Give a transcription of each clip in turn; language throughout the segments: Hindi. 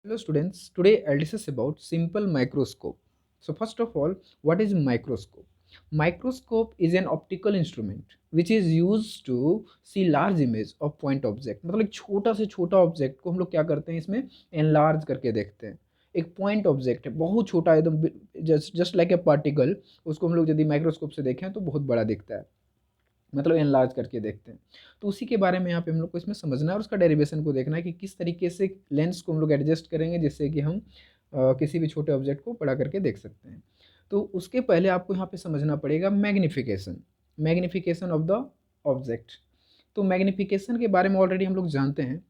Hello students, today I'll discuss about simple microscope. So first of all, what is microscope? Microscope is an optical instrument which is used to see large image of point object. मतलब एक छोटा से छोटा ऑब्जेक्ट को हम लोग क्या करते हैं इसमें एनलार्ज करके देखते हैं। एक पॉइंट ऑब्जेक्ट है बहुत छोटा एकदम जस्ट लाइक ए पार्टिकल, उसको हम लोग यदि माइक्रोस्कोप से देखें तो बहुत बड़ा दिखता है, मतलब एनलार्ज करके देखते हैं। तो उसी के बारे में यहाँ पे हम लोग को इसमें समझना है और उसका डेरिवेशन को देखना है कि किस तरीके से लेंस को हम लोग एडजस्ट करेंगे जिससे कि हम किसी भी छोटे ऑब्जेक्ट को बड़ा करके देख सकते हैं। तो उसके पहले आपको यहाँ पे समझना पड़ेगा magnification, magnification of the object. तो मैग्निफिकेशन के बारे में ऑलरेडी हम लोग जानते हैं।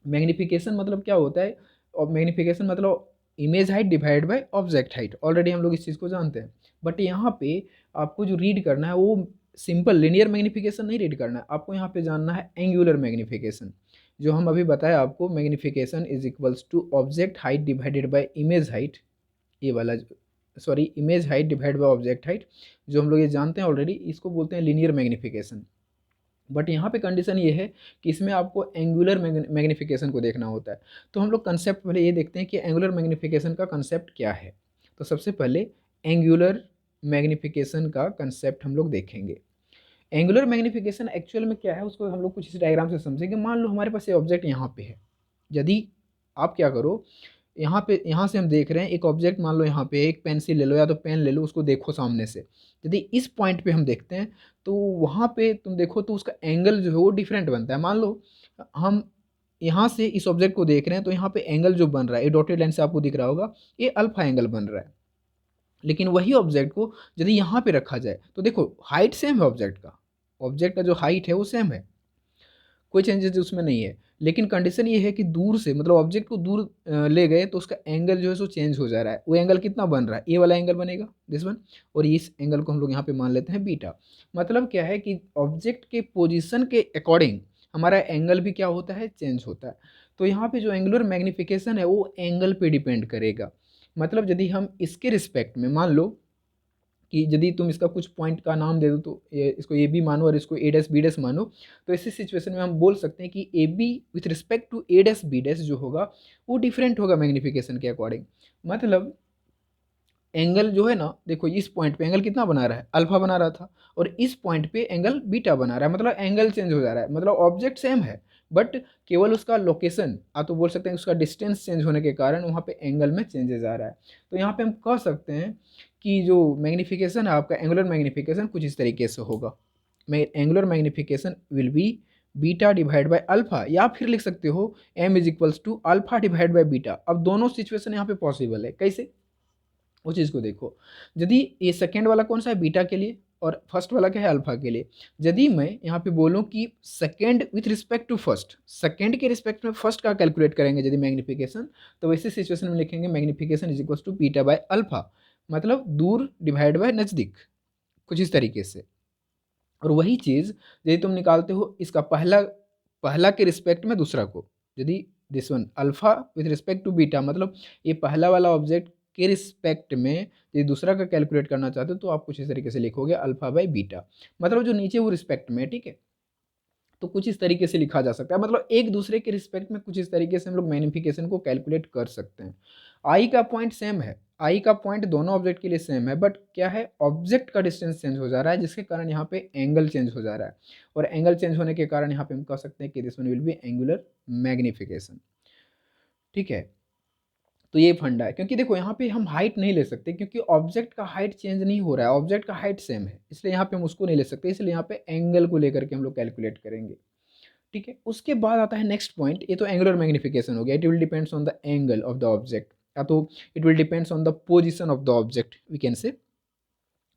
मैग्निफिकेशन मतलब क्या होता है, और मैग्निफिकेशन मतलब image height divide by object height, already हम लोग इस चीज़ को जानते हैं। बट यहाँ पे आपको जो रीड करना है वो सिंपल लिनियर मैग्निफिकेशन नहीं रीड करना है, आपको यहाँ पे जानना है एंगुलर मैग्निफिकेशन। जो हम अभी बताया आपको, magnification is equals to object height divided by image height, ये वाला, sorry image height divide by object height, जो हम लोग ये जानते हैं ऑलरेडी, इसको बोलते हैं लिनियर मैग्निफिकेशन। बट यहाँ पे कंडीशन ये है कि इसमें आपको एंगुलर मैग्निफिकेशन को देखना होता है। तो हम लोग कंसेप्ट पहले ये देखते हैं कि एंगुलर मैग्निफिकेशन का कंसेप्ट क्या है। तो सबसे पहले एंगुलर मैग्निफिकेशन का कंसेप्ट हम लोग देखेंगे। एंगुलर मैग्निफिकेशन एक्चुअल में क्या है उसको हम लोग कुछ इस डायग्राम से समझेंगे। मान लो हमारे पास ये ऑब्जेक्ट यहाँ पे है, यदि आप क्या करो, यहाँ पे यहाँ से हम देख रहे हैं एक ऑब्जेक्ट, मान लो यहाँ पे एक पेंसिल ले लो या तो पेन ले लो, उसको देखो सामने से। यदि इस पॉइंट पे हम देखते हैं तो वहाँ पे तुम देखो तो उसका एंगल जो है वो डिफरेंट बनता है। मान लो हम यहाँ से इस ऑब्जेक्ट को देख रहे हैं तो यहाँ पे एंगल जो बन रहा है, ये डॉटेड लाइन से आपको दिख रहा होगा, ये अल्फा एंगल बन रहा है। लेकिन वही ऑब्जेक्ट को यदि यहाँ पे रखा जाए तो देखो हाइट सेम है ऑब्जेक्ट का, ऑब्जेक्ट का जो हाइट है वो सेम है, कोई चेंजेस उसमें नहीं है। लेकिन कंडीशन ये है कि दूर से, मतलब ऑब्जेक्ट को दूर ले गए तो उसका एंगल जो है सो चेंज हो जा रहा है। वो एंगल कितना बन रहा है, ये वाला एंगल बनेगा दिस वन, और इस एंगल को हम लोग यहाँ पे मान लेते हैं बीटा। मतलब क्या है कि ऑब्जेक्ट के पोजीशन के अकॉर्डिंग हमारा एंगल भी क्या होता है, चेंज होता है। तो यहाँ पे जो एंगुलर मैग्निफिकेशन है वो एंगल पे डिपेंड करेगा। मतलब यदि हम इसके रिस्पेक्ट में मान लो कि यदि तुम इसका कुछ पॉइंट का नाम दे दो, तो इसको ए बी मानो और इसको ए डैश बी डैश मानो, तो ऐसी सिचुएशन में हम बोल सकते हैं कि A B with respect to A dash B dash जो होगा वो डिफरेंट होगा मैग्निफिकेशन के अकॉर्डिंग। मतलब एंगल जो है ना, देखो इस पॉइंट पे एंगल कितना बना रहा है, अल्फा बना रहा था, और इस पॉइंट पे एंगल बीटा बना रहा है, मतलब एंगल चेंज हो जा रहा है। मतलब ऑब्जेक्ट सेम है बट केवल उसका लोकेशन, आप तो बोल सकते हैं उसका डिस्टेंस चेंज होने के कारण वहाँ पे एंगल में चेंजेस आ रहा है। तो यहाँ पे हम कह सकते हैं कि जो मैग्निफिकेशन है आपका, एंगुलर मैग्निफिकेशन कुछ इस तरीके से होगा। Angular magnification will be beta divide by alpha, या फिर लिख सकते हो M is equals to alpha divide by beta. अब दोनों सिचुएशन यहाँ पे पॉसिबल है, कैसे, वो चीज़ को देखो। यदि ये सेकेंड वाला कौन सा है, बीटा के लिए, और फर्स्ट वाला क्या है, अल्फा के लिए। यदि मैं यहाँ पे बोलूँ कि second with respect to first, second के रिस्पेक्ट में फर्स्ट का कैलकुलेट करेंगे यदि मैग्निफिकेशन, तो वैसे सिचुएशन में लिखेंगे magnification is equal to beta by alpha, मतलब दूर डिवाइड बाय नज़दीक, कुछ इस तरीके से। और वही चीज़ यदि तुम निकालते हो इसका पहला पहला के रिस्पेक्ट में दूसरा को, यदि this one alpha with respect to beta, मतलब ये पहला वाला ऑब्जेक्ट के रिस्पेक्ट में यदि दूसरा का कैलकुलेट करना चाहते हो तो आप कुछ इस तरीके से लिखोगे अल्फा बाई बीटा, मतलब जो नीचे वो रिस्पेक्ट में है, ठीक है। तो कुछ इस तरीके से लिखा जा सकता है, मतलब एक दूसरे के रिस्पेक्ट में कुछ इस तरीके से हम लोग मैग्निफिकेशन को कैलकुलेट कर सकते हैं। आई का पॉइंट सेम है, आई का पॉइंट दोनों ऑब्जेक्ट के लिए सेम है, बट क्या है, ऑब्जेक्ट का डिस्टेंस चेंज हो जा रहा है जिसके कारण यहाँ पे एंगल चेंज हो जा रहा है। और एंगल चेंज होने के कारण यहाँ पे हम कह सकते हैं कि this one will be angular magnification, ठीक है। तो ये फंडा है, क्योंकि देखो यहाँ पे हम हाइट नहीं ले सकते क्योंकि ऑब्जेक्ट का हाइट चेंज नहीं हो रहा है, ऑब्जेक्ट का हाइट सेम है, इसलिए यहाँ पे हम उसको नहीं ले सकते, इसलिए यहाँ पे एंगल को लेकर के हम लोग कैलकुलेट करेंगे, ठीक है। उसके बाद आता है नेक्स्ट पॉइंट, ये तो एंगुलर मैग्निफिकेशन हो गया, it will depends on the angle of the object, या तो it will depends on the position of the object we can say.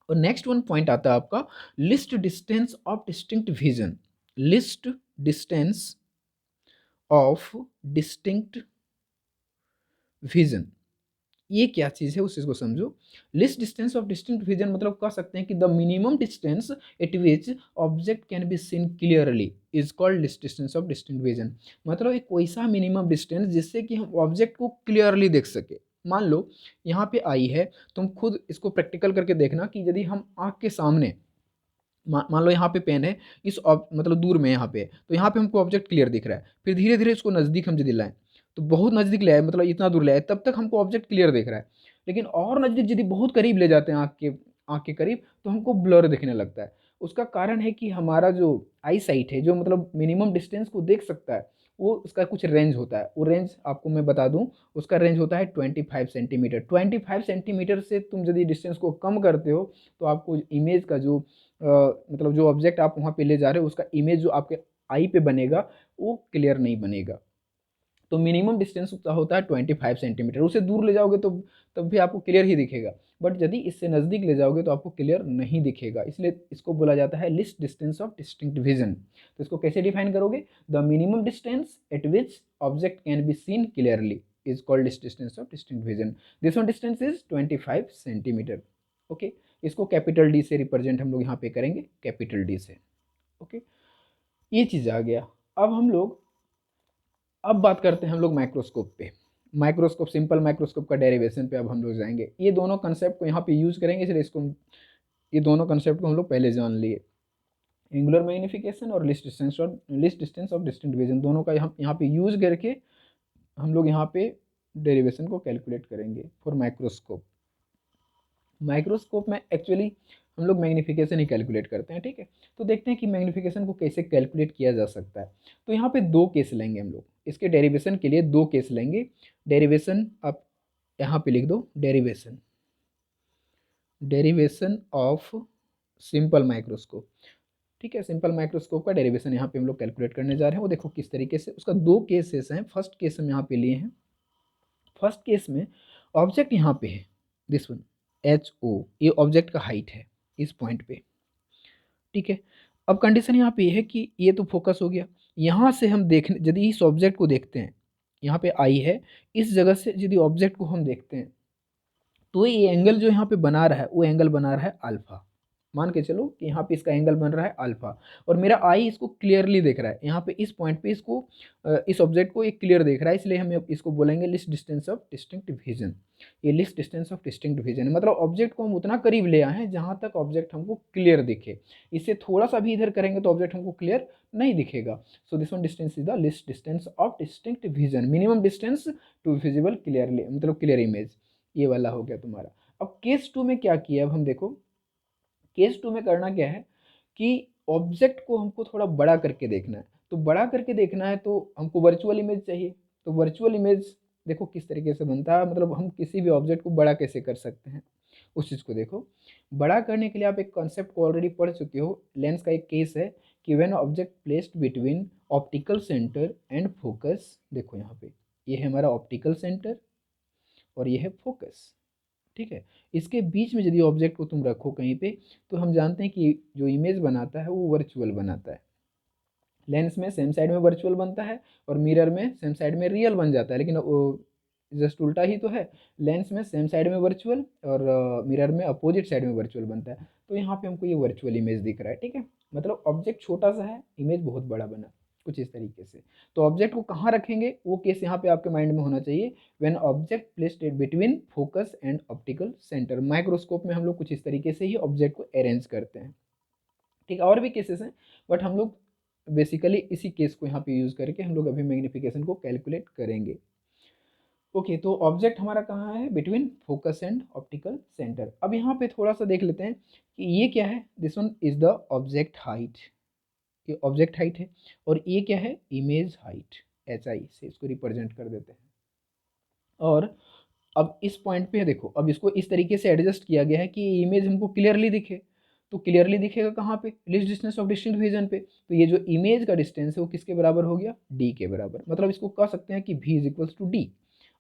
और नेक्स्ट वन पॉइंट आता है आपका least distance of distinct vision, least distance of distinct vision, ये क्या चीज़ है उस चीज़ को समझो। Least distance of distinct vision मतलब कह सकते हैं कि the minimum distance at which object can be seen clearly is called least distance of distinct vision. मतलब एक वैसा मिनिमम डिस्टेंस जिससे कि हम ऑब्जेक्ट को क्लियरली देख सके। मान लो यहाँ पे आई है, तुम खुद इसको प्रैक्टिकल करके देखना कि यदि हम आँख के सामने, मान लो यहाँ पे पेन है, मतलब दूर में यहाँ पे, तो यहाँ पे हमको ऑब्जेक्ट क्लियर दिख रहा है, फिर धीरे धीरे इसको नज़दीक हम यदि लाएं तो बहुत नज़दीक ले आए, मतलब इतना दूर ले आए, तब तक हमको ऑब्जेक्ट क्लियर दिख रहा है। लेकिन और नज़दीक यदि बहुत करीब ले जाते हैं आँख के करीब, तो हमको ब्लर दिखने लगता है। उसका कारण है कि हमारा जो आई साइट है, जो मतलब मिनिमम डिस्टेंस को देख सकता है, वो उसका कुछ रेंज होता है। वो रेंज आपको मैं बता दूँ, उसका रेंज होता है 25 सेंटीमीटर। 25 सेंटीमीटर से तुम यदि डिस्टेंस को कम करते हो, तो आपको इमेज का जो मतलब जो ऑब्जेक्ट आप वहाँ पे ले जा रहे हो, उसका इमेज जो आपके आई पे बनेगा, वो क्लियर नहीं बनेगा। तो मिनिमम डिस्टेंस उसका होता है 25 सेंटीमीटर। उसे दूर ले जाओगे तो तब भी आपको क्लियर ही दिखेगा, बट यदि इससे नज़दीक ले जाओगे तो आपको क्लियर नहीं दिखेगा। इसलिए इसको बोला जाता है list distance of distinct vision. तो इसको कैसे डिफाइन करोगे? The minimum distance at which object can be seen clearly is called least distance of distinct vision. This one distance is 25 centimetre. Okay, इसको कैपिटल डी से रिप्रेजेंट हम लोग यहाँ पे करेंगे, कैपिटल डी से। ओके, ये चीज़ आ गया। अब बात करते हैं हम लोग माइक्रोस्कोप पे। माइक्रोस्कोप, सिंपल माइक्रोस्कोप का डेरिवेशन पे अब हम लोग जाएंगे। ये दोनों कंसेप्ट को यहाँ पे यूज करेंगे, इसलिए इसको, ये दोनों कंसेप्ट को हम लोग पहले जान लिए। एंगुलर मैग्निफिकेशन और list distance of distinct vision, दोनों का यहाँ पे यूज करके हम लोग यहाँ पे डेरिवेशन को कैलकुलेट करेंगे फॉर माइक्रोस्कोप। माइक्रोस्कोप में एक्चुअली हम लोग मैग्नीफिकेशन ही कैलकुलेट करते हैं, ठीक है। तो देखते हैं कि मैग्नीफिकेशन को कैसे कैलकुलेट किया जा सकता है। तो यहाँ पे दो केस लेंगे हम लोग, इसके डेरिवेशन के लिए दो केस लेंगे। डेरिवेशन आप यहाँ पे लिख दो, derivation, derivation of simple microscope, ठीक है। सिंपल माइक्रोस्कोप का डेरिवेशन यहाँ पे हम लोग कैलकुलेट करने जा रहे हैं। वो देखो किस तरीके से, उसका दो केसेस हैं। फर्स्ट केस हम यहाँ पे लिए हैं। फर्स्ट केस में ऑब्जेक्ट यहाँ पे है, दिस वन एच ओ, ये ऑब्जेक्ट का हाइट है इस पॉइंट पे, ठीक है। अब कंडीशन यहाँ पे ये है कि ये तो फोकस हो गया। यहाँ से हम देखने, यदि इस ऑब्जेक्ट को देखते हैं, यहाँ पे आई है, इस जगह से यदि ऑब्जेक्ट को हम देखते हैं, तो ये एंगल जो यहाँ पे बना रहा है, वो एंगल बना रहा है अल्फा। मान के चलो कि यहाँ पे इसका एंगल बन रहा है अल्फा, और मेरा आई इसको क्लियरली देख रहा है। यहाँ पे इस पॉइंट पे इसको इस ऑब्जेक्ट को एक क्लियर देख रहा है, इसलिए हम इसको बोलेंगे least distance of distinct vision. ये least distance of distinct vision है, मतलब ऑब्जेक्ट को हम उतना करीब ले आए हैं जहाँ तक ऑब्जेक्ट हमको क्लियर दिखे। इससे थोड़ा सा भी इधर करेंगे तो ऑब्जेक्ट हमको क्लियर नहीं दिखेगा। So this one distance is the least distance of distinct vision, minimum distance to visible clearly, मतलब क्लियर इमेज। ये वाला हो गया तुम्हारा। अब केस टू में क्या किया, अब हम देखो केस टू में करना क्या है कि ऑब्जेक्ट को हमको थोड़ा बड़ा करके देखना है। तो बड़ा करके देखना है तो हमको वर्चुअल इमेज चाहिए। तो वर्चुअल इमेज देखो किस तरीके से बनता है, मतलब हम किसी भी ऑब्जेक्ट को बड़ा कैसे कर सकते हैं, उस चीज़ को देखो। बड़ा करने के लिए आप एक कॉन्सेप्ट को ऑलरेडी पढ़ चुके हो। लेंस का एक केस है कि when object placed between optical centre and focus, देखो यहाँ पे ये है हमारा ऑप्टिकल सेंटर और ये है फोकस, ठीक है। इसके बीच में यदि ऑब्जेक्ट को तुम रखो कहीं पे, तो हम जानते हैं कि जो इमेज बनाता है वो वर्चुअल बनाता है। लेंस में सेम साइड में वर्चुअल बनता है और मिरर में सेम साइड में रियल बन जाता है, लेकिन वो जस्ट उल्टा ही तो है। लेंस में सेम साइड में वर्चुअल और मिरर में अपोजिट साइड में वर्चुअल बनता है। तो यहाँ पे हमको ये वर्चुअल इमेज दिख रहा है, ठीक है। मतलब ऑब्जेक्ट छोटा सा है, इमेज बहुत बड़ा बना, कुछ इस तरीके से। तो ऑब्जेक्ट को कहाँ रखेंगे, वो केस यहाँ पे आपके माइंड में होना चाहिए, when object placed between focus and optical centre. Microscope में हम लोग कुछ इस तरीके से ही ऑब्जेक्ट को अरेंज करते हैं, ठीक है। और भी केसेस हैं, बट हम लोग बेसिकली इसी केस को यहाँ पे यूज करके हम लोग अभी मैग्निफिकेशन को कैलकुलेट करेंगे। ओके, तो ऑब्जेक्ट हमारा कहाँ है, between focus and optical centre. अब यहाँ पे थोड़ा सा देख लेते हैं कि ये क्या है। This one is the object height, ये ऑब्जेक्ट हाइट है। और ये क्या है, इमेज हाइट, एच आई से इसको रिप्रेजेंट कर देते हैं। और अब इस पॉइंट पे देखो, अब इसको इस तरीके से एडजस्ट किया गया है कि ये इमेज हमको क्लियरली दिखे। तो क्लियरली दिखेगा कहाँ पे, list distance of distinct vision पे। तो ये जो इमेज का डिस्टेंस है वो किसके बराबर हो गया, डी के बराबर। मतलब इसको कह सकते हैं कि v is equals to D.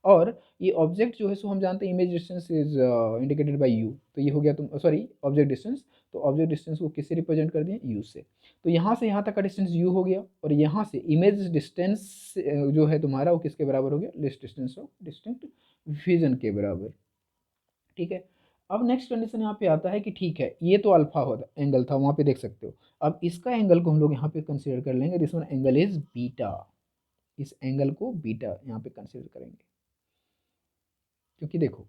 और ये ऑब्जेक्ट जो है सो हम जानते हैं image distance is indicated by u. तो ये हो गया, तुम सॉरी ऑब्जेक्ट डिस्टेंस। तो ऑब्जेक्ट डिस्टेंस को किससे रिप्रेजेंट कर दिया, यू से। तो यहाँ से यहाँ तक का डिस्टेंस यू हो गया, और यहाँ से इमेज डिस्टेंस जो है तुम्हारा वो किसके बराबर हो गया, list distance of distinct vision के बराबर, ठीक है। अब नेक्स्ट कंडीशन यहाँ पे आता है कि ठीक है, ये तो अल्फा होता एंगल था, वहाँ पे देख सकते हो। अब इसका एंगल को हम लोग यहाँ पे कंसीडर कर लेंगे, this one angle is beta. इस एंगल को बीटा यहाँ पे कंसीडर करेंगे, क्योंकि देखो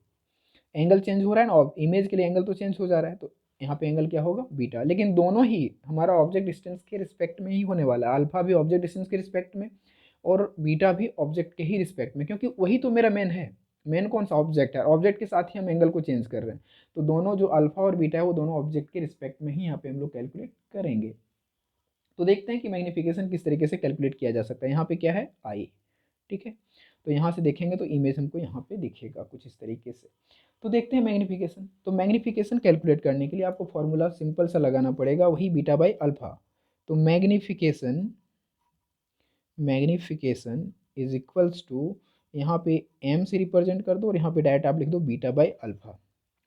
एंगल चेंज हो रहा है ना, और इमेज के लिए एंगल तो चेंज हो जा रहा है, तो यहाँ पे एंगल क्या होगा, बीटा। लेकिन दोनों ही हमारा ऑब्जेक्ट डिस्टेंस के रिस्पेक्ट में ही होने वाला है। अल्फा भी ऑब्जेक्ट डिस्टेंस के रिस्पेक्ट में, और बीटा भी ऑब्जेक्ट के ही रिस्पेक्ट में, क्योंकि वही तो मेरा मेन है। मेन कौन सा? ऑब्जेक्ट है। ऑब्जेक्ट के साथ ही हम एंगल को चेंज कर रहे हैं, तो दोनों जो अल्फा और बीटा है वो दोनों ऑब्जेक्ट के रिस्पेक्ट में ही यहाँ पे हम लोग कैलकुलेट करेंगे। तो देखते हैं कि मैग्नीफिकेशन किस तरीके से कैलकुलेट किया जा सकता है। यहाँ पे क्या है? आई। ठीक है, तो यहाँ से देखेंगे तो इमेज हमको यहाँ पे दिखेगा कुछ इस तरीके से। तो देखते हैं मैग्नीफिकेशन। तो मैग्नीफिकेशन कैलकुलेट करने के लिए आपको फॉर्मूला सिंपल सा लगाना पड़ेगा, वही बीटा बाई अल्फा। तो magnification magnification is equals to, यहाँ पे एम से रिप्रेजेंट कर दो और यहाँ पे डायरेक्ट आप लिख दो beta by alpha,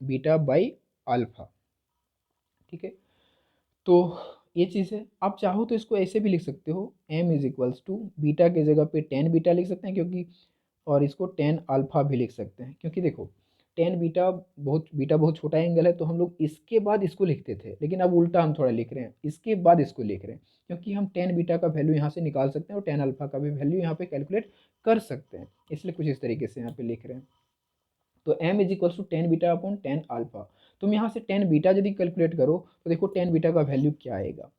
beta by alpha. ठीक है, तो ये चीज़ है। आप चाहो तो इसको ऐसे भी लिख सकते हो, M is equals to beta के जगह पे टेन बीटा लिख सकते हैं, क्योंकि और इसको टेन अल्फा भी लिख सकते हैं, क्योंकि देखो बीटा बहुत छोटा एंगल है, तो हम लोग इसके बाद इसको लिखते थे, लेकिन अब उल्टा हम थोड़ा लिख रहे हैं, इसके बाद इसको लिख रहे हैं, क्योंकि हम टेन बीटा का वैल्यू यहाँ से निकाल सकते हैं और टेन अल्फा का भी वैल्यू यहाँ पे कैलकुलेट कर सकते हैं, इसलिए कुछ इस तरीके से यहाँ पे लिख रहे हैं। तो m is equals to tan beta upon tan alpha. तुम यहाँ से टेन बीटा यदि कैलकुलेट करो तो देखो टेन बीटा का वैल्यू क्या आएगा,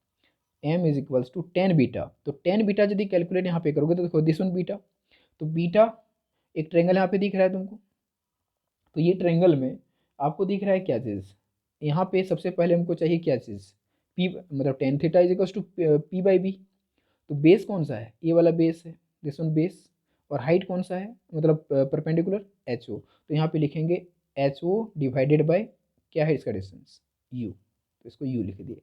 m is equals to tan beta. तो टेन बीटा यदि कैलकुलेट यहाँ पे करोगे तो देखो दिस वन बीटा, तो बीटा एक ट्रेंगल यहाँ पे दिख रहा है तुमको, तो ये ट्रेंगल में आपको दिख रहा है क्या चीज़, यहाँ पे सबसे पहले हमको चाहिए क्या चीज़, p, मतलब tan theta is equals to p by B. तो बेस कौन सा है? ये वाला बेस है, दिस वन बेस। और हाइट कौन सा है, मतलब परपेंडिकुलर एच ओ, तो यहाँ पे लिखेंगे एच ओ डिवाइडेड बाय क्या है इसका डिस्टेंस, यू, तो इसको यू लिख दिए।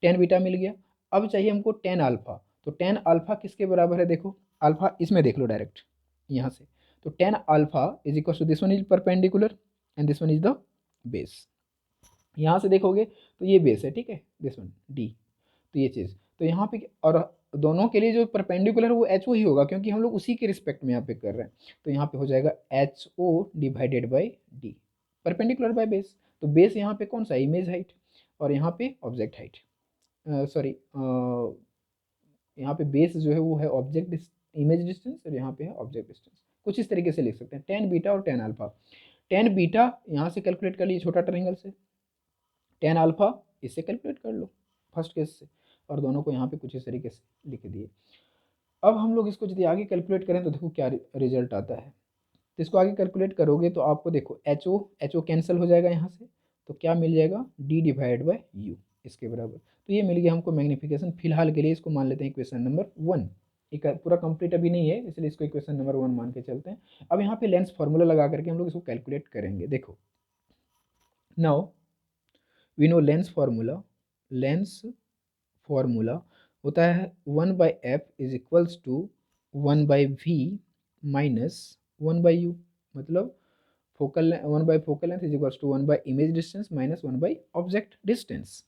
टेन बीटा मिल गया। अब चाहिए हमको टेन अल्फा। तो टेन अल्फा किसके बराबर है? देखो अल्फा इसमें देख लो डायरेक्ट यहाँ से। तो tan alpha is equal to this one is perpendicular and this one is the base. यहाँ से देखोगे तो ये बेस है, ठीक है, दिस वन डी। तो ये चीज़, तो यहाँ पे और दोनों के लिए जो परपेंडिकुलर है वो एच ओ ही होगा, क्योंकि हम लोग उसी के रिस्पेक्ट में यहाँ पे कर रहे हैं। तो यहाँ पे हो जाएगा H O divided by D, perpendicular by base. तो बेस यहाँ पे कौन सा? इमेज हाइट, और यहाँ पे ऑब्जेक्ट हाइट, सॉरी यहाँ पे बेस जो है वो है ऑब्जेक्ट इमेज डिस्टेंस, और यहाँ पे है ऑब्जेक्ट डिस्टेंस। कुछ इस तरीके से लिख सकते हैं, टेन बीटा और टेन अल्फा। टेन बीटा यहाँ से कैलकुलेट कर लीजिए छोटा ट्रायंगल से, टेन अल्फा इससे कैलकुलेट कर लो फर्स्ट केस से, और दोनों को यहाँ पे कुछ इस तरीके से लिख दिए। अब हम लोग इसको यदि आगे कैलकुलेट करें तो देखो क्या रिजल्ट आता है। तो इसको आगे कैलकुलेट करोगे तो आपको देखो एच ओ कैंसिल हो जाएगा यहाँ से, तो क्या मिल जाएगा, डी डिवाइड बाई यू इसके बराबर। तो ये मिल गया हमको मैग्नीफिकेशन। फिलहाल के लिए इसको मान लेते हैं इक्वेशन नंबर वन। एक पूरा कंप्लीट अभी नहीं है, इसलिए इसको इक्वेशन नंबर वन मान के चलते हैं। अब यहाँ पे लेंस फार्मूला लगा करके हम लोग इसको कैलकुलेट करेंगे। देखो now we know lens formula होता है one by f is equals to one by v minus one by u, मतलब focal one by focal length is equals to one by image distance minus one by object distance.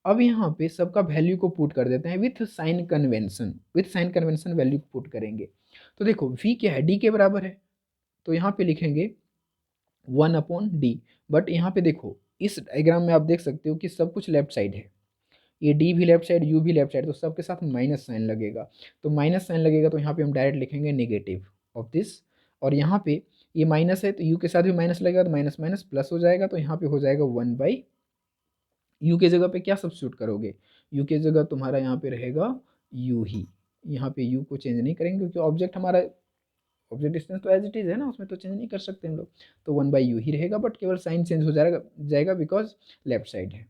अब यहाँ पे सबका वैल्यू को पुट कर देते हैं विथ साइन कन्वेंशन वैल्यू को पुट करेंगे। तो देखो v क्या है, d के बराबर है, तो यहाँ पे लिखेंगे वन अपॉन डी। बट यहाँ पे देखो इस डायग्राम में आप देख सकते हो कि सब कुछ लेफ्ट साइड है, ये डी भी लेफ्ट साइड, यू भी लेफ्ट साइड, तो सबके साथ माइनस साइन लगेगा। तो माइनस साइन लगेगा तो यहाँ पे हम डायरेक्ट लिखेंगे नेगेटिव ऑफ दिस, और यहाँ पे ये माइनस है तो यू के साथ भी माइनस लगेगा, तो माइनस माइनस प्लस हो जाएगा, तो यहाँ पे हो जाएगा वन बाई यू के जगह पे क्या सब्सिट्यूट करोगे, यू के जगह तुम्हारा यहाँ पे रहेगा यू ही, यहाँ पे यू को चेंज नहीं करेंगे क्योंकि ऑब्जेक्ट हमारा ऑब्जेक्ट डिस्टेंस तो एज इट इज़ है ना, उसमें तो चेंज नहीं कर सकते हम लोग। तो वन बाई यू ही रहेगा, बट केवल साइन चेंज हो जाएगा बिकॉज लेफ्ट साइड है।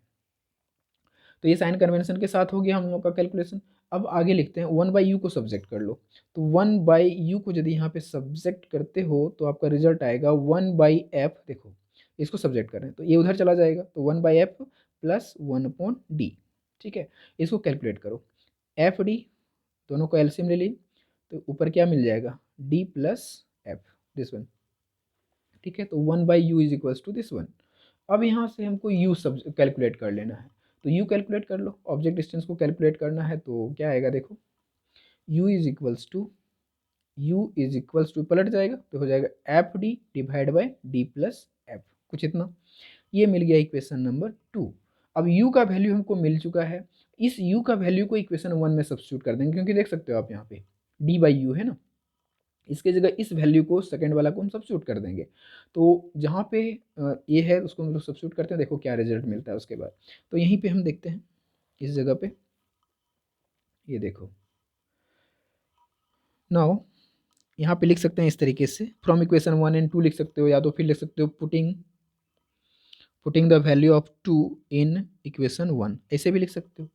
तो ये साइन कन्वेंशन के साथ हो गया हम लोग का कैलकुलेशन। अब आगे लिखते हैं वन बाई यू को सब्जेक्ट कर लो। तो वन बाई यू को यदि यहाँ पे सब्जेक्ट करते हो तो आपका रिजल्ट आएगा वन बाई एफ। देखो इसको सब्जेक्ट कर रहे हैं तो ये उधर चला जाएगा, तो one by F plus one upon D. ठीक है, इसको कैलकुलेट करो, एफ डी दोनों को एलसीएम ले ली, तो ऊपर क्या मिल जाएगा, D plus F, this one. ठीक है, तो one by u is equals to this one. अब यहाँ से हमको यू सब कैलकुलेट कर लेना है, तो यू कैलकुलेट कर लो, ऑब्जेक्ट डिस्टेंस को कैलकुलेट करना है, तो क्या आएगा देखो, यू इज इक्वल्स टू पलट जाएगा तो हो जाएगा F D divide by D plus F, कुछ इतना। ये मिल गया इक्वेशन नंबर टू। अब u का वैल्यू हमको मिल चुका है, इस u का वैल्यू को इक्वेशन वन में सब्स्टिट्यूट कर देंगे, क्योंकि देख सकते हो आप यहाँ पे d बाई यू है ना, इसके जगह इस वैल्यू को सेकंड वाला को हम सब्स्टिट्यूट कर देंगे। तो जहाँ पे ये है उसको हम लोग सब्स्टिट्यूट करते हैं, देखो क्या रिजल्ट मिलता है उसके बाद। तो यहीं पे हम देखते हैं इस जगह पे, ये देखो नाउ यहाँ पे लिख सकते हैं इस तरीके से, फ्रॉम इक्वेशन 1 and 2 लिख सकते हो, या तो फिर लिख सकते हो putting the value of 2 in equation 1, ऐसे भी लिख सकते हो।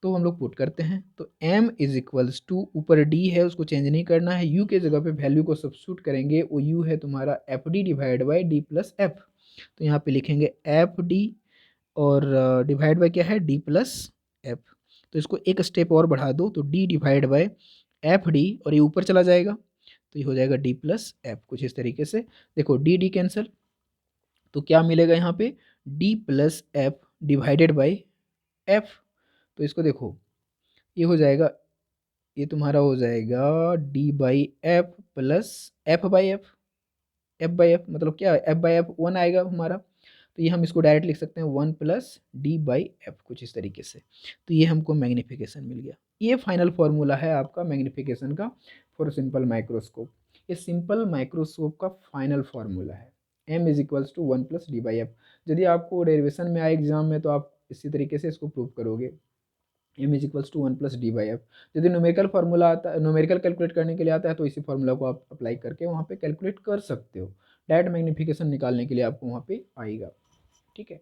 तो हम लोग पुट करते हैं, तो m इज इक्वल्स टू, ऊपर d है उसको चेंज नहीं करना है, u के जगह पे वैल्यू को सब्स्टिट्यूट करेंगे, वो u है तुम्हारा F D divide by D plus F. तो यहाँ पे लिखेंगे एफ डी और डिवाइड बाई क्या है, डी प्लस एफ। तो इसको एक स्टेप और बढ़ा दो, तो D divide by F D, और ये ऊपर चला जाएगा तो ये हो जाएगा डी प्लस एफ, कुछ इस तरीके से। देखो डी डी कैंसिल, तो क्या मिलेगा यहाँ पे, D plus F divided by F. तो इसको देखो, ये हो जाएगा, ये तुम्हारा हो जाएगा D by F plus F by F, F by F मतलब क्या, एफ बाई एफ 1 आएगा हमारा, तो ये हम इसको डायरेक्ट लिख सकते हैं 1 प्लस डी बाई एफ, कुछ इस तरीके से। तो ये हमको मैग्नीफिकेशन मिल गया। ये फाइनल फार्मूला है आपका मैग्नीफिकेशन का फॉर सिंपल माइक्रोस्कोप। ये सिंपल माइक्रोस्कोप का फाइनल फार्मूला है, m is equals to 1 plus D by F. यदि आपको डेरिवेशन में आए एग्जाम में, तो आप इसी तरीके से इसको प्रूव करोगे, m is equals to 1 plus D by F. यदि न्यूमेरिकल फार्मूला आता है, न्यूमेरिकल कैलकुलेट करने के लिए आता है, तो इसी फार्मूला को आप अप्लाई करके वहाँ पे कैलकुलेट कर सकते हो, डायरेक्ट मैग्नीफिकेशन निकालने के लिए आपको वहाँ पे आएगा। ठीक है,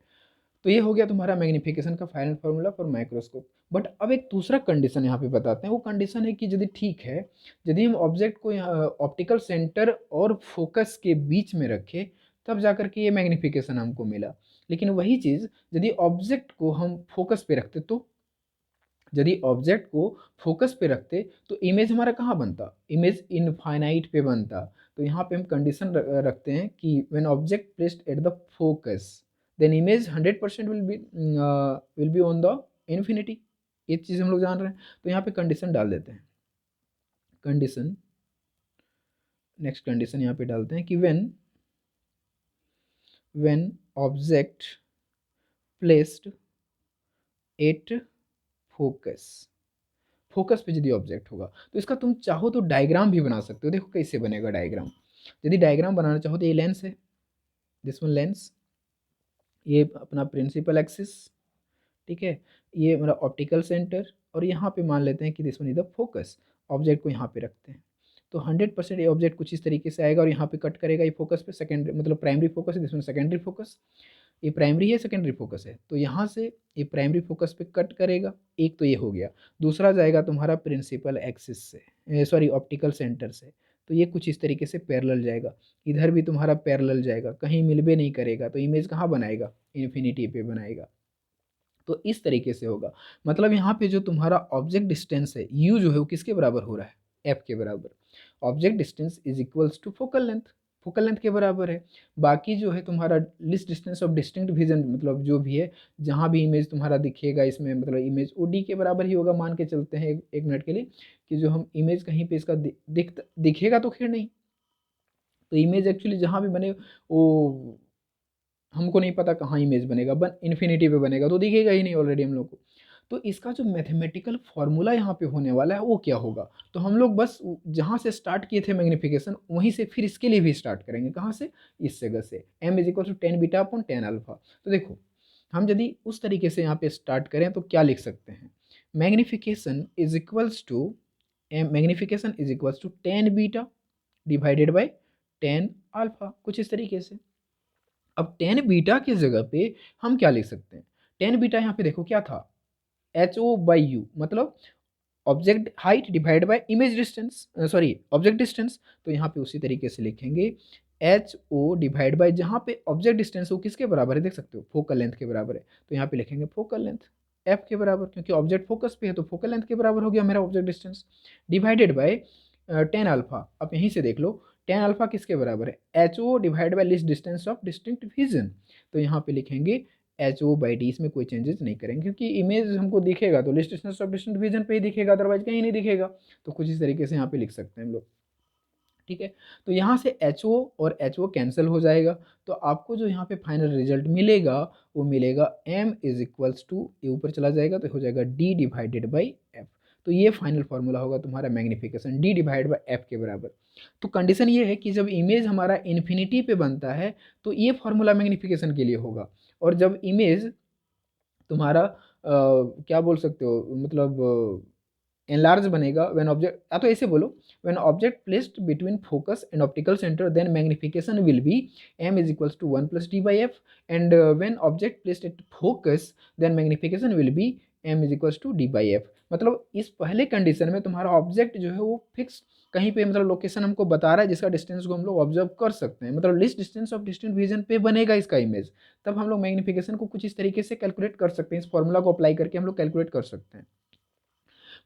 तो ये हो गया तुम्हारा मैग्नीफिकेशन का final formula for microscope. But अब एक दूसरा कंडीशन यहाँ पे बताते हैं, वो कंडीशन है कि यदि ठीक है, यदि हम ऑब्जेक्ट को यहाँ ऑप्टिकल सेंटर और फोकस के बीच में रखें, तब जाकर के ये मैग्नीफिकेशन हमको मिला। लेकिन वही चीज़ यदि ऑब्जेक्ट को हम फोकस पे रखते, तो यदि ऑब्जेक्ट को फोकस पे रखते तो इमेज हमारा कहाँ बनता, इमेज इनफाइनाइट पे बनता। तो यहाँ पे हम कंडीशन रखते हैं कि when object placed at the focus, then image 100% will be on the infinity. ये चीज़ हम लोग जान रहे हैं, तो यहाँ पे कंडीशन डाल देते हैं, कंडीशन, नेक्स्ट कंडीशन यहाँ पे डालते हैं कि when object placed at focus, focus पे यदि ऑब्जेक्ट होगा, तो इसका तुम चाहो तो डायग्राम भी बना सकते हो। देखो कैसे बनेगा डायग्राम, यदि डायग्राम बनाना चाहो तो ये लेंस है, दिस वन लेंस, ये अपना प्रिंसिपल एक्सिस, ठीक है, ये मेरा ऑप्टिकल सेंटर, और यहाँ पे मान लेते हैं कि this one is the focus. Object को यहाँ पे रखते हैं, तो 100% ये ऑब्जेक्ट कुछ इस तरीके से आएगा और यहाँ पे कट करेगा, ये फोकस पे, सेकेंडरी मतलब प्राइमरी फोकस है, दिस वन सेकेंडरी फोकस। ये प्राइमरी है, सेकेंडरी फोकस है, तो यहाँ से ये प्राइमरी फोकस पे कट करेगा, एक तो ये हो गया। दूसरा जाएगा तुम्हारा प्रिंसिपल एक्सिस से, सॉरी ऑप्टिकल सेंटर से, तो ये कुछ इस तरीके से पैरेलल जाएगा, इधर भी तुम्हारा पैरेलल जाएगा, कहीं मिलबे नहीं करेगा, तो इमेज कहाँ बनाएगा, इन्फिनिटी पे बनाएगा। तो इस तरीके से होगा, मतलब यहाँ पे जो तुम्हारा ऑब्जेक्ट डिस्टेंस है, यू जो है वो किसके बराबर हो रहा है, एफ के बराबर। Object distance is equals to focal length, focal length के बराबर है। बाकी जो है तुम्हारा least distance of distinct vision, मतलब जो भी है, जहाँ भी इमेज तुम्हारा दिखेगा इसमें, मतलब इमेज ओ डी के बराबर ही होगा। मान के चलते हैं एक मिनट के लिए कि जो हम इमेज कहीं पे इसका दिखेगा तो खैर नहीं, तो इमेज एक्चुअली जहाँ भी बने वो हमको नहीं पता कहाँ इमेज बनेगा, बन इन्फिनिटी पे बनेगा तो दिखेगा ही नहीं ऑलरेडी हम लोग को। तो इसका जो मैथमेटिकल फॉर्मूला यहाँ पे होने वाला है वो क्या होगा, तो हम लोग बस जहाँ से स्टार्ट किए थे मैग्नीफिकेशन, वहीं से फिर इसके लिए भी स्टार्ट करेंगे। कहाँ से, इस जगह से, m is equal to 10 beta upon 10 alpha. तो देखो हम यदि उस तरीके से यहाँ पे स्टार्ट करें तो क्या लिख सकते हैं, magnification is equals to magnification is equals to 10 beta divided by 10 alpha, कुछ इस तरीके से। अब 10 बीटा की जगह पे हम क्या लिख सकते हैं, 10 बीटा यहाँ पे देखो क्या था, एच ओ बाई यू, मतलब object height divide bye image distance, sorry object distance. तो यहाँ पे उसी तरीके से लिखेंगे एच ओ डिवाइड बाय, जहाँ पे ऑब्जेक्ट डिस्टेंस वो किसके बराबर है, देख सकते हो फोकल लेंथ के बराबर है, तो यहाँ पे लिखेंगे फोकल लेंथ एफ के बराबर, क्योंकि ऑब्जेक्ट फोकस पे है तो फोकल लेंथ के बराबर हो गया मेरा object distance, divided by 10 alpha. अब यहीं से देख लो 10 अल्फा किसके बराबर है, H O divide by least distance of distinct vision. तो यहाँ पे लिखेंगे एच ओ बाई डी, इसमें कोई चेंजेस नहीं करेंगे क्योंकि इमेज हमको दिखेगा तो list distance of distinct vision पे ही दिखेगा, अदरवाइज कहीं नहीं दिखेगा। तो कुछ इस तरीके से यहाँ पे लिख सकते हैं हम लोग, ठीक है। तो यहाँ से एच ओ और एच ओ कैंसिल हो जाएगा, तो आपको जो यहाँ पे फाइनल रिजल्ट मिलेगा वो मिलेगा m इज इक्वल्स टू, ये ऊपर चला जाएगा तो हो जाएगा d डिवाइडेड बाई एफ। तो ये फाइनल फार्मूला होगा तुम्हारा magnification, d divide by F के बराबर। तो कंडीशन ये है कि जब इमेज हमारा इन्फिनिटी पे बनता है तो ये फार्मूला मैग्नीफिकेशन के लिए होगा, और जब इमेज तुम्हारा क्या बोल सकते हो, मतलब एनलार्ज बनेगा व्हेन ऑब्जेक्ट, या तो ऐसे बोलो, when object placed between focus and optical centre then magnification will be m is equals to 1 + d/f, and when object placed at focus then magnification will be m is equals to d/f। मतलब इस पहले कंडीशन में तुम्हारा ऑब्जेक्ट जो है वो फिक्स कहीं पे, मतलब लोकेशन हमको बता रहा है जिसका डिस्टेंस को हम लोग ऑब्जर्व कर सकते हैं, मतलब list distance of distant vision पे बनेगा इसका इमेज, तब हम लोग मैग्निफिकेशन को कुछ इस तरीके से कैलकुलेट कर सकते हैं, इस फॉर्मूला को अप्लाई करके हम लोग कैलकुलेट कर सकते हैं।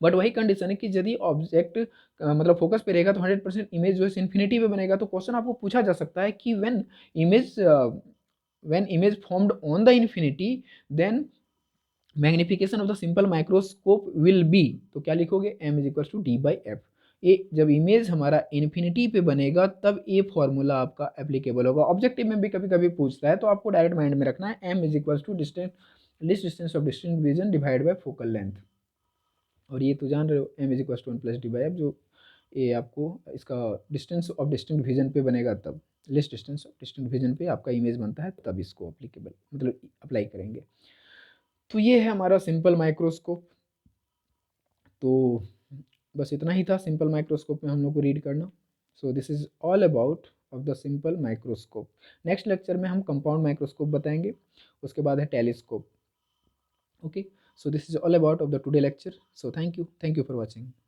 बट वही कंडीशन है कि यदि ऑब्जेक्ट मतलब फोकस पे रहेगा तो 100% इमेज जो है इन्फिनिटी पे बनेगा। तो क्वेश्चन आपको पूछा जा सकता है कि when image formed on the infinity then magnification of the simple microscope will be, तो क्या लिखोगे, m is equal to d/f। ये जब इमेज हमारा इन्फिनिटी पे बनेगा तब ये फॉर्मूला आपका एप्लीकेबल होगा। ऑब्जेक्टिव में भी कभी कभी पूछता है तो आपको डायरेक्ट माइंड में रखना है m is equal to distance, least distance of distant vision divide by focal length. और ये तो जान रहे हो m is equal to 1 + d/f, जो ये आपको इसका डिस्टेंस ऑफ डिस्टेंट विजन पे बनेगा तब, list distance of distant vision पे आपका इमेज बनता है तब इसको अप्लीकेबल मतलब अप्लाई करेंगे। तो ये है हमारा सिंपल माइक्रोस्कोप। तो बस इतना ही था सिंपल माइक्रोस्कोप में हम लोग को रीड करना। So this is all about of the simple microscope. Next lecture में हम कंपाउंड माइक्रोस्कोप बताएंगे, उसके बाद है telescope. Okay, so this is all about of the today lecture, so thank you for watching.